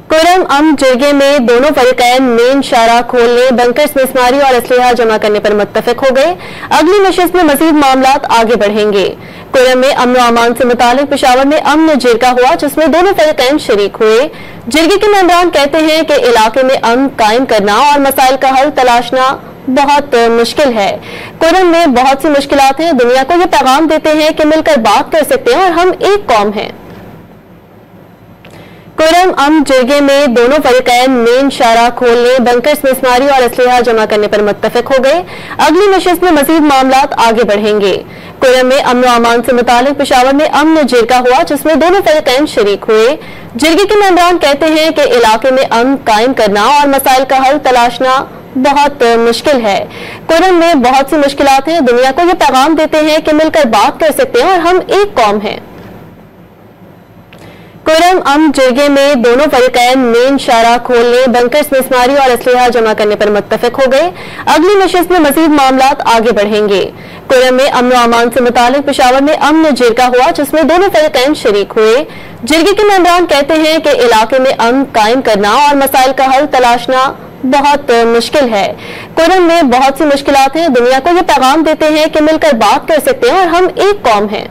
कुरम अम जिरगे में दोनों फरीकैन मेन शाहराह खोलने, बंकर्स मिसमारी और असलहा जमा करने पर मुत्तफिक हो गए। अगली नशिस्त में मजीद मामलात आगे बढ़ेंगे। कुरम में अमन अमान से मुतालिक पेशावर में अमन जिरगा हुआ, जिसमें दोनों फरीकैन शरीक हुए। जिरगे के मेंबरान कहते हैं कि इलाके में अमन कायम करना और मसाइल का हल तलाशना बहुत मुश्किल है। कुरम में बहुत सी मुश्किलात हैं। दुनिया को ये पैगाम देते हैं कि मिलकर बात कर सकते हैं और हम एक कौम हैं। कुरम अम जिरगे में दोनों फरीकैन मेन शाहराह खोलने, बंकर्स मिसमारी और असलहा जमा करने पर मुत्तफिक हो गए। अगली नशिस्त में मजीद मामलात आगे बढ़ेंगे। कुरम में अमन अमान से मुतालिक पेशावर में अमन जिरगा हुआ, जिसमें दोनों फरीकैन शरीक हुए। जिरगे के मेंबरान कहते हैं कि इलाके में अमन कायम करना और मसाइल का हल तलाशना बहुत मुश्किल है। कुरम में बहुत सी मुश्किलात हैं। दुनिया को ये पैगाम देते हैं कि मिलकर बात कर सकते हैं और हम एक कौम हैं। कुरम अम जिरगे में दोनों फरीकैन मेन शाहराह खोलने, बंकर्स मिसमारी और असलहा जमा करने पर मुत्तफिक हो गए। अगली नशिस्त में मजीद मामलात आगे बढ़ेंगे। कुरम में अमन अमान से मुतालिक पेशावर में अमन जिरगा हुआ, जिसमें दोनों फरीकैन शरीक हुए। जिरगे के मेंबरान कहते हैं कि इलाके में अमन कायम करना और मसाइल का हल तलाशना बहुत मुश्किल है। कुरम में बहुत सी मुश्किलात हैं। दुनिया को ये पैगाम देते हैं कि मिलकर बात कर सकते हैं और हम एक कौम हैं।